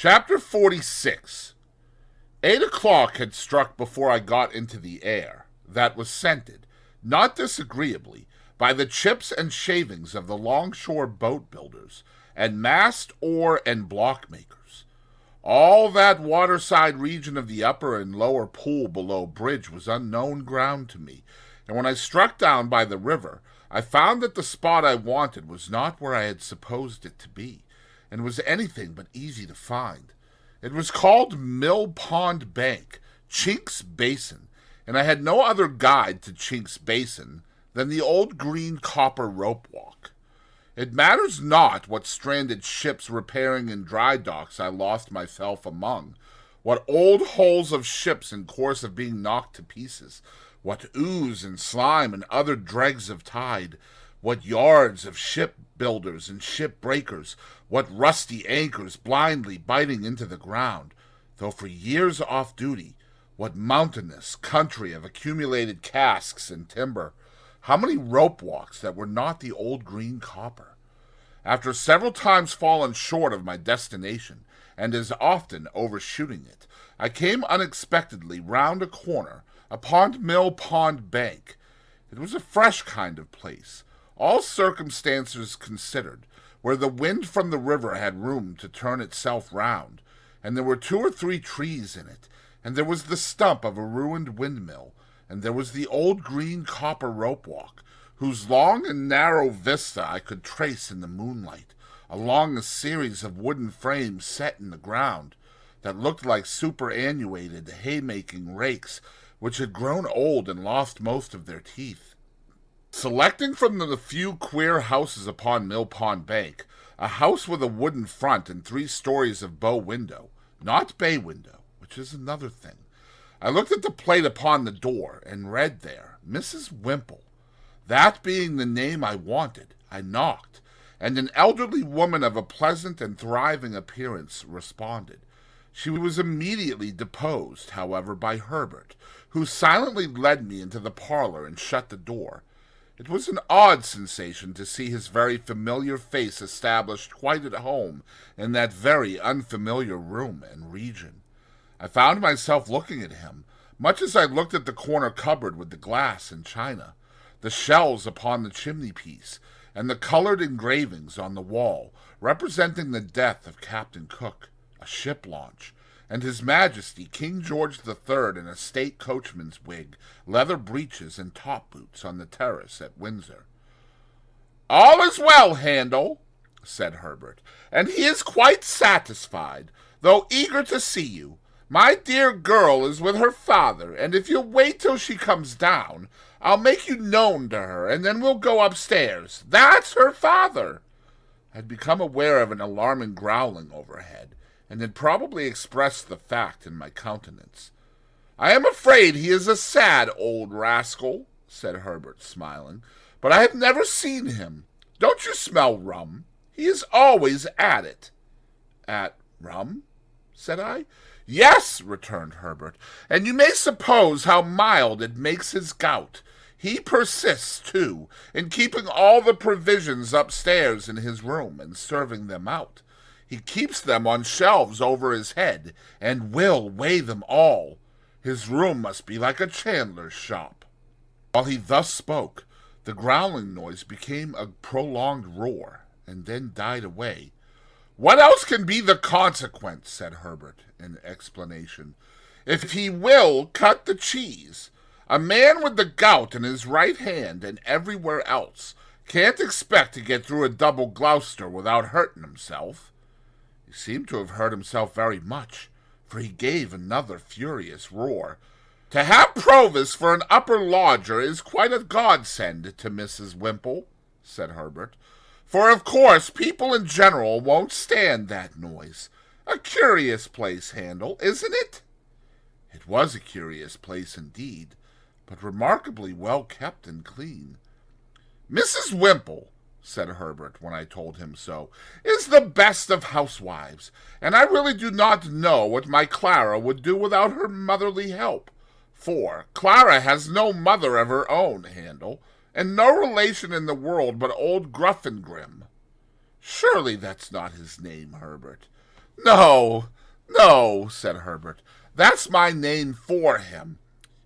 Chapter 46. 8 o'clock had struck before I got into the air, that was scented, not disagreeably, by the chips and shavings of the longshore boat builders, and mast, oar, and block makers. All that waterside region of the upper and lower pool below bridge was unknown ground to me, and when I struck down by the river, I found that the spot I wanted was not where I had supposed it to be, and was anything but easy to find. It was called Mill Pond Bank, Chink's Basin, and I had no other guide to Chink's Basin than the old green copper rope walk. It matters not what stranded ships repairing in dry docks I lost myself among, what old hulls of ships in course of being knocked to pieces, what ooze and slime and other dregs of tide, what yards of ship builders and ship breakers, what rusty anchors blindly biting into the ground, though for years off duty, what mountainous country of accumulated casks and timber, how many rope walks that were not the old green copper. After several times fallen short of my destination, and as often overshooting it, I came unexpectedly round a corner upon Mill Pond Bank. It was a fresh kind of place, all circumstances considered, where the wind from the river had room to turn itself round, and there were 2 or 3 trees in it, and there was the stump of a ruined windmill, and there was the old green copper rope walk, whose long and narrow vista I could trace in the moonlight, along a series of wooden frames set in the ground, that looked like superannuated haymaking rakes, which had grown old and lost most of their teeth. Selecting from the few queer houses upon Mill Pond Bank, a house with a wooden front and 3 stories of bow window, not bay window, which is another thing, I looked at the plate upon the door, and read there, Mrs. Wimple. That being the name I wanted, I knocked, and an elderly woman of a pleasant and thriving appearance responded. She was immediately deposed, however, by Herbert, who silently led me into the parlor and shut the door. It was an odd sensation to see his very familiar face established quite at home in that very unfamiliar room and region. I found myself looking at him, much as I looked at the corner cupboard with the glass and china, the shells upon the chimney-piece, and the colored engravings on the wall, representing the death of Captain Cook, a ship launch, and His Majesty King George III in a state coachman's wig, leather breeches, and top boots on the terrace at Windsor. "All is well, Handel," said Herbert, "and he is quite satisfied, though eager to see you. My dear girl is with her father, and if you'll wait till she comes down, I'll make you known to her, and then we'll go upstairs. That's her father." I had become aware of an alarming growling overhead, and had probably expressed the fact in my countenance. "I am afraid he is a sad old rascal," said Herbert, smiling, "but I have never seen him. Don't you smell rum? He is always at it." "At rum?" said I. "Yes," returned Herbert, "and you may suppose how mild it makes his gout. He persists, too, in keeping all the provisions upstairs in his room and serving them out. He keeps them on shelves over his head, and will weigh them all. His room must be like a chandler's shop." While he thus spoke, the growling noise became a prolonged roar, and then died away. "What else can be the consequence?" said Herbert, in explanation. "If he will cut the cheese, a man with the gout in his right hand and everywhere else can't expect to get through a double Gloucester without hurting himself." He seemed to have hurt himself very much, for he gave another furious roar. "To have Provis for an upper lodger is quite a godsend to Mrs. Wimple," said Herbert, "for of course people in general won't stand that noise. A curious place, Handel, isn't it?" It was a curious place indeed, but remarkably well kept and clean. "Mrs. Wimple," said Herbert, when I told him so, "is the best of housewives, and I really do not know what my Clara would do without her motherly help. For Clara has no mother of her own, Handel, and no relation in the world but old Gruffingrim." "Surely that's not his name, Herbert." No, no, said Herbert. That's my name for him.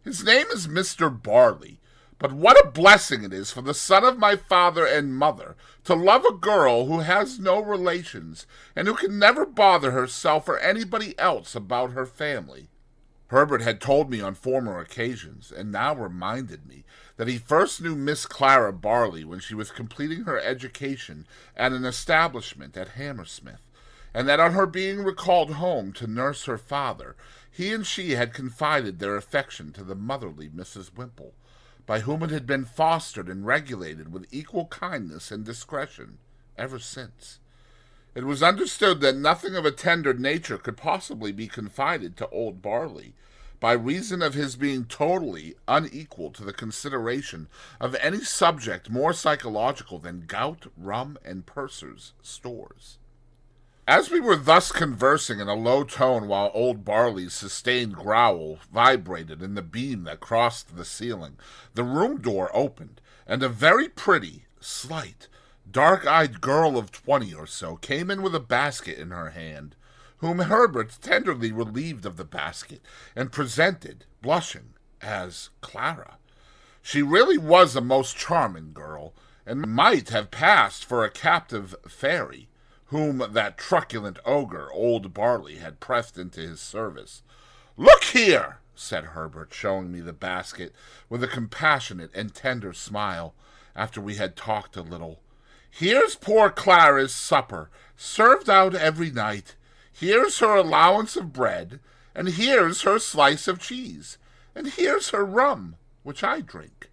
His name is Mr. Barley. But what a blessing it is for the son of my father and mother to love a girl who has no relations, and who can never bother herself or anybody else about her family. Herbert had told me on former occasions, and now reminded me, that he first knew Miss Clara Barley when she was completing her education at an establishment at Hammersmith, and that on her being recalled home to nurse her father, he and she had confided their affection to the motherly Mrs. Wimple, by whom it had been fostered and regulated with equal kindness and discretion ever since. It was understood that nothing of a tender nature could possibly be confided to old Barley, by reason of his being totally unequal to the consideration of any subject more psychological than gout, rum, and purser's stores. As we were thus conversing in a low tone while old Barley's sustained growl vibrated in the beam that crossed the ceiling, the room door opened, and a very pretty, slight, dark-eyed girl of 20 or so came in with a basket in her hand, whom Herbert tenderly relieved of the basket and presented, blushing, as Clara. She really was a most charming girl, and might have passed for a captive fairy, whom that truculent ogre, old Barley, had pressed into his service. "Look here," said Herbert, showing me the basket with a compassionate and tender smile, after we had talked a little. "Here's poor Clara's supper, served out every night. Here's her allowance of bread, and here's her slice of cheese, and here's her rum, which I drink.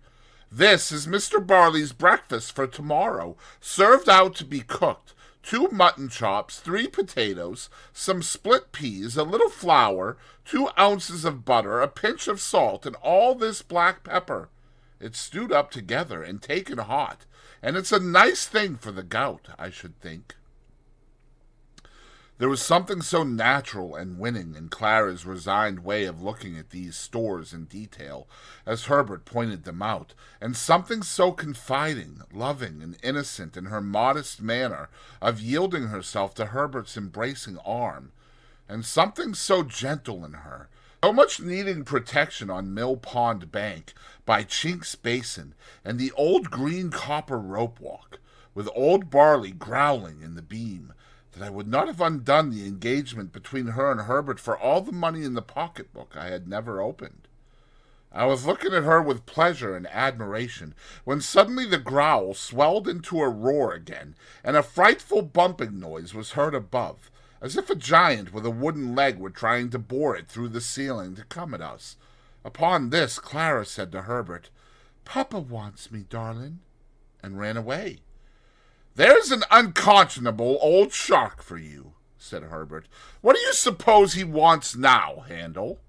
This is Mr. Barley's breakfast for tomorrow, served out to be cooked. 2 mutton chops, 3 potatoes, some split peas, a little flour, 2 ounces of butter, a pinch of salt, and all this black pepper. It's stewed up together and taken hot, and it's a nice thing for the gout, I should think." There was something so natural and winning in Clara's resigned way of looking at these stores in detail, as Herbert pointed them out, and something so confiding, loving, and innocent in her modest manner of yielding herself to Herbert's embracing arm, and something so gentle in her, so much needing protection on Mill Pond Bank, by Chink's Basin, and the old green copper rope walk, with old Barley growling in the beam, that I would not have undone the engagement between her and Herbert for all the money in the pocketbook I had never opened. I was looking at her with pleasure and admiration, when suddenly the growl swelled into a roar again, and a frightful bumping noise was heard above, as if a giant with a wooden leg were trying to bore it through the ceiling to come at us. Upon this, Clara said to Herbert, "Papa wants me, darling," and ran away. "There's an unconscionable old shark for you," said Herbert. "What do you suppose he wants now, Handel?"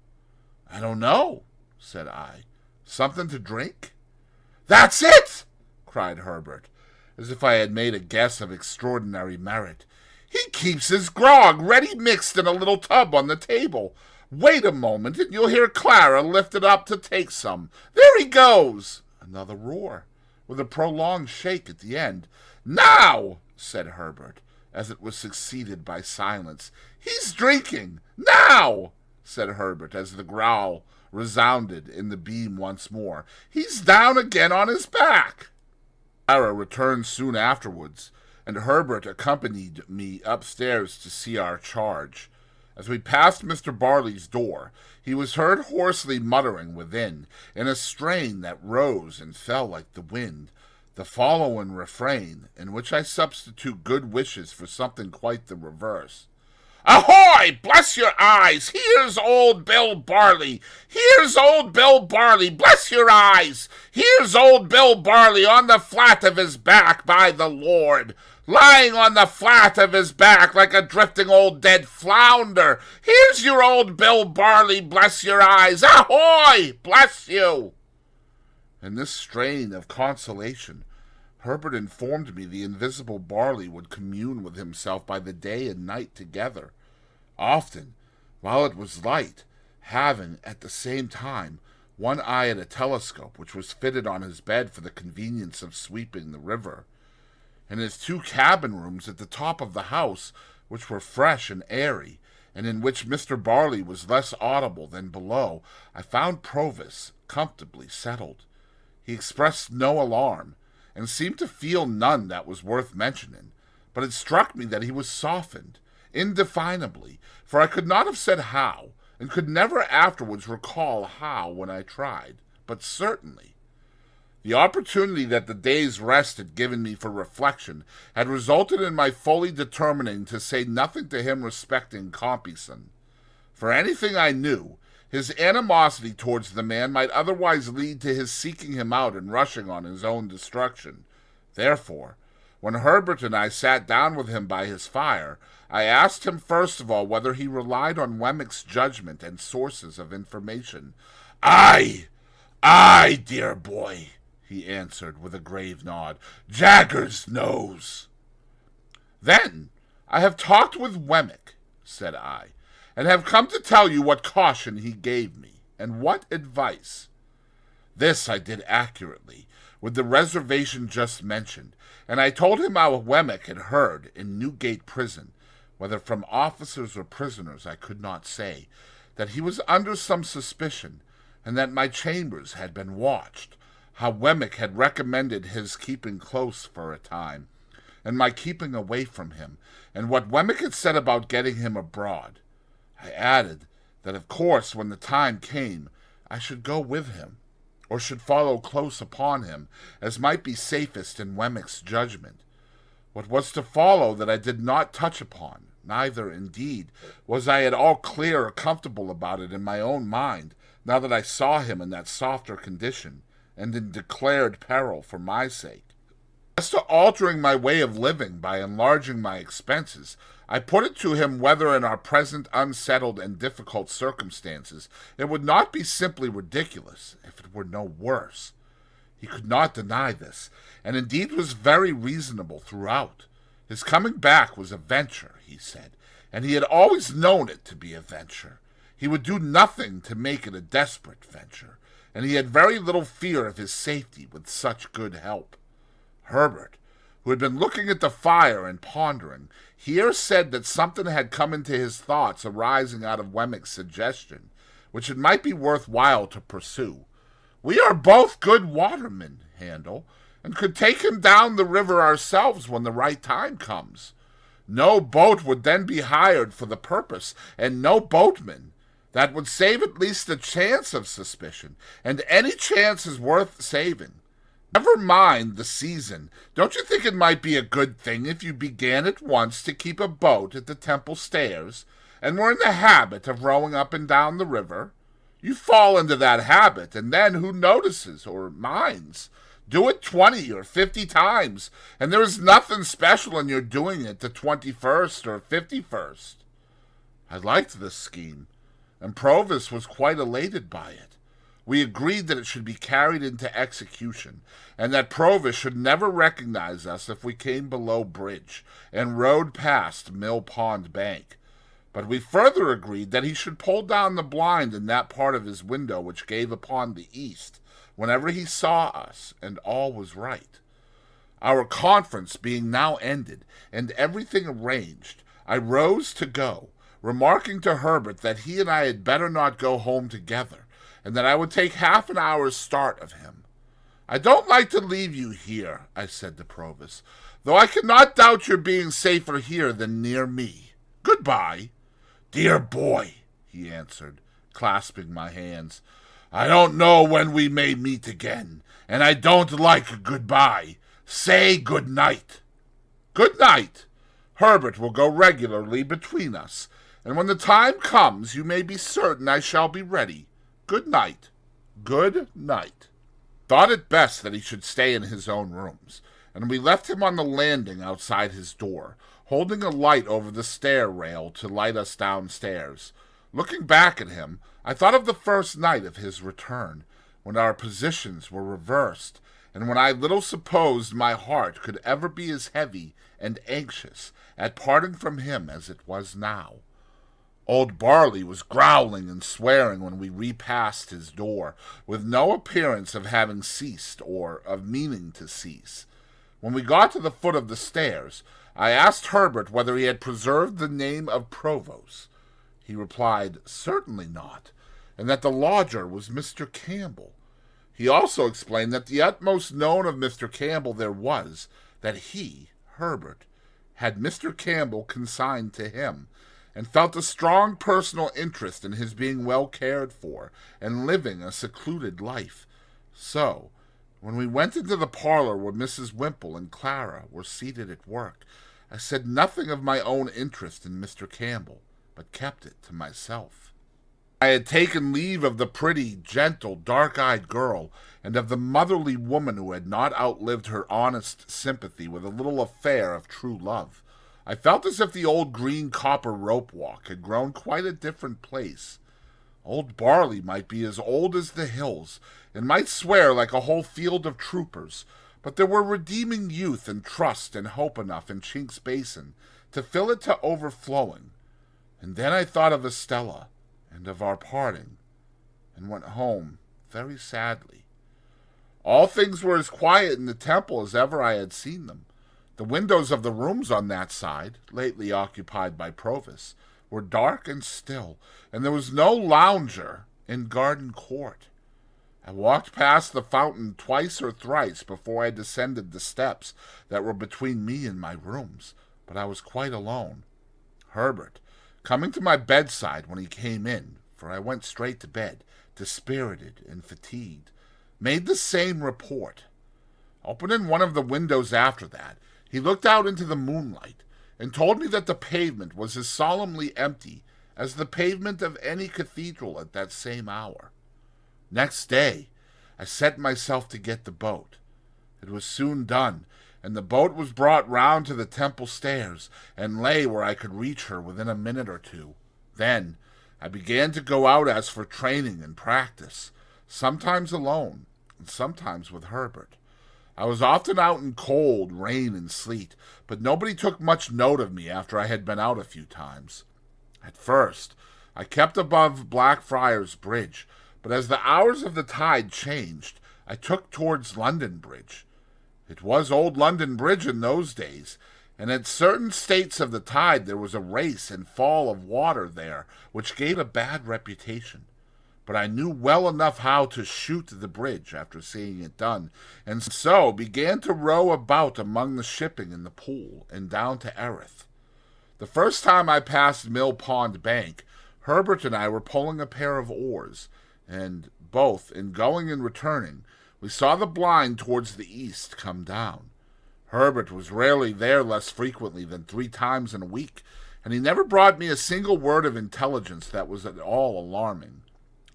"I don't know," said I. "Something to drink?" "That's it!" cried Herbert, as if I had made a guess of extraordinary merit. "He keeps his grog ready mixed in a little tub on the table. Wait a moment, and you'll hear Clara lift it up to take some. There he goes!" Another roar, with a prolonged shake at the end. "Now!" said Herbert, as it was succeeded by silence. "He's drinking! Now!" said Herbert, as the growl resounded in the beam once more. "He's down again on his back." Clara returned soon afterwards, and Herbert accompanied me upstairs to see our charge. As we passed Mr. Barley's door, he was heard hoarsely muttering within, in a strain that rose and fell like the wind, the following refrain, in which I substitute good wishes for something quite the reverse. "Ahoy! Bless your eyes! Here's old Bill Barley! Here's old Bill Barley! Bless your eyes! Here's old Bill Barley on the flat of his back, by the Lord! Lying on the flat of his back like a drifting old dead flounder! Here's your old Bill Barley! Bless your eyes! Ahoy! Bless you!" In this strain of consolation, Herbert informed me the invisible Barley would commune with himself by the day and night together, often, while it was light, having, at the same time, one eye at a telescope which was fitted on his bed for the convenience of sweeping the river. In his 2 cabin rooms at the top of the house, which were fresh and airy, and in which Mr. Barley was less audible than below, I found Provis comfortably settled. He expressed no alarm, and seemed to feel none that was worth mentioning, but it struck me that he was softened, indefinably, for I could not have said how, and could never afterwards recall how when I tried, but certainly. The opportunity that the day's rest had given me for reflection had resulted in my fully determining to say nothing to him respecting Compeyson. For anything I knew, his animosity towards the man might otherwise lead to his seeking him out and rushing on his own destruction. Therefore, when Herbert and I sat down with him by his fire, I asked him first of all whether he relied on Wemmick's judgment and sources of information. "Aye, dear boy," he answered with a grave nod. "Jaggers knows." "Then I have talked with Wemmick," said I, "and have come to tell you what caution he gave me, and what advice." This I did accurately, with the reservation just mentioned, and I told him how Wemmick had heard in Newgate prison, whether from officers or prisoners I could not say, that he was under some suspicion, and that my chambers had been watched, how Wemmick had recommended his keeping close for a time, and my keeping away from him, and what Wemmick had said about getting him abroad. I added that of course when the time came I should go with him, or should follow close upon him, as might be safest in Wemmick's judgment. What was to follow that I did not touch upon, neither, indeed, was I at all clear or comfortable about it in my own mind, now that I saw him in that softer condition, and in declared peril for my sake. As to altering my way of living by enlarging my expenses, I put it to him whether in our present unsettled and difficult circumstances it would not be simply ridiculous, if it were no worse. He could not deny this, and indeed was very reasonable throughout. His coming back was a venture, he said, and he had always known it to be a venture. He would do nothing to make it a desperate venture, and he had very little fear of his safety with such good help. Herbert, who had been looking at the fire and pondering, here said that something had come into his thoughts arising out of Wemmick's suggestion, which it might be worth while to pursue. "We are both good watermen, Handel, and could take him down the river ourselves when the right time comes. No boat would then be hired for the purpose, and no boatman. That would save at least the chance of suspicion, and any chance is worth saving. Never mind the season. Don't you think it might be a good thing if you began at once to keep a boat at the Temple stairs, and were in the habit of rowing up and down the river? You fall into that habit, and then who notices or minds? Do it 20 or 50 times, and there is nothing special in your doing it the 21st or 51st. I liked this scheme, and Provis was quite elated by it. We agreed that it should be carried into execution, and that Provis should never recognize us if we came below bridge, and rowed past Mill Pond Bank. But we further agreed that he should pull down the blind in that part of his window which gave upon the east, whenever he saw us, and all was right. Our conference being now ended, and everything arranged, I rose to go, remarking to Herbert that he and I had better not go home together, and that I would take half an hour's start of him. "I don't like to leave you here," I said to Provis, "though I cannot doubt your being safer here than near me. Good-bye." "Dear boy," he answered, clasping my hands, "I don't know when we may meet again, and I don't like good-bye. Say good-night." "Good-night. Herbert will go regularly between us, and when the time comes you may be certain I shall be ready. Good night." Good night. Thought it best that he should stay in his own rooms, and we left him on the landing outside his door, holding a light over the stair rail to light us downstairs. Looking back at him, I thought of the first night of his return, when our positions were reversed, and when I little supposed my heart could ever be as heavy and anxious at parting from him as it was now. Old Barley was growling and swearing when we repassed his door, with no appearance of having ceased or of meaning to cease. When we got to the foot of the stairs, I asked Herbert whether he had preserved the name of Provost. He replied, certainly not, and that the lodger was Mr. Campbell. He also explained that the utmost known of Mr. Campbell there was, that he, Herbert, had Mr. Campbell consigned to him, and felt a strong personal interest in his being well cared for, and living a secluded life. So, when we went into the parlor where Mrs. Wimple and Clara were seated at work, I said nothing of my own interest in Mr. Campbell, but kept it to myself. I had taken leave of the pretty, gentle, dark-eyed girl, and of the motherly woman who had not outlived her honest sympathy with a little affair of true love. I felt as if the old green copper rope walk had grown quite a different place. Old Barley might be as old as the hills, and might swear like a whole field of troopers, but there were redeeming youth and trust and hope enough in Chink's Basin to fill it to overflowing. And then I thought of Estella, and of our parting, and went home very sadly. All things were as quiet in the temple as ever I had seen them. The windows of the rooms on that side, lately occupied by Provis, were dark and still, and there was no lounger in Garden Court. I walked past the fountain twice or thrice before I descended the steps that were between me and my rooms, but I was quite alone. Herbert, coming to my bedside when he came in, for I went straight to bed, dispirited and fatigued, made the same report. Opening one of the windows after that, he looked out into the moonlight, and told me that the pavement was as solemnly empty as the pavement of any cathedral at that same hour. Next day, I set myself to get the boat. It was soon done, and the boat was brought round to the temple stairs, and lay where I could reach her within a minute or two. Then I began to go out as for training and practice, sometimes alone, and sometimes with Herbert. I was often out in cold, rain, and sleet, but nobody took much note of me after I had been out a few times. At first, I kept above Blackfriars Bridge, but as the hours of the tide changed, I took towards London Bridge. It was old London Bridge in those days, and at certain states of the tide there was a race and fall of water there, which gave a bad reputation. But I knew well enough how to shoot the bridge after seeing it done, and so began to row about among the shipping in the pool and down to Erith. The first time I passed Mill Pond Bank, Herbert and I were pulling a pair of oars, and both, in going and returning, we saw the blind towards the east come down. Herbert was rarely there less frequently than 3 times in a week, and he never brought me a single word of intelligence that was at all alarming.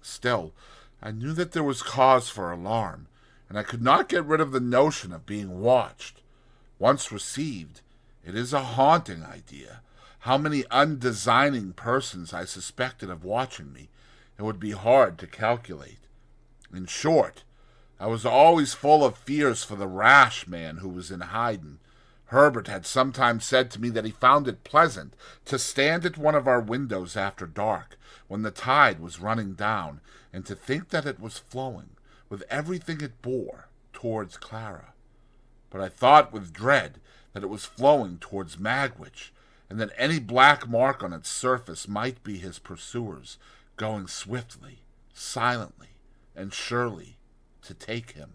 Still, I knew that there was cause for alarm, and I could not get rid of the notion of being watched. Once received, it is a haunting idea. How many undesigning persons I suspected of watching me, it would be hard to calculate. In short, I was always full of fears for the rash man who was in hiding. Herbert had sometimes said to me that he found it pleasant to stand at one of our windows after dark, when the tide was running down, and to think that it was flowing, with everything it bore, towards Clara. But I thought with dread that it was flowing towards Magwitch, and that any black mark on its surface might be his pursuers, going swiftly, silently, and surely to take him.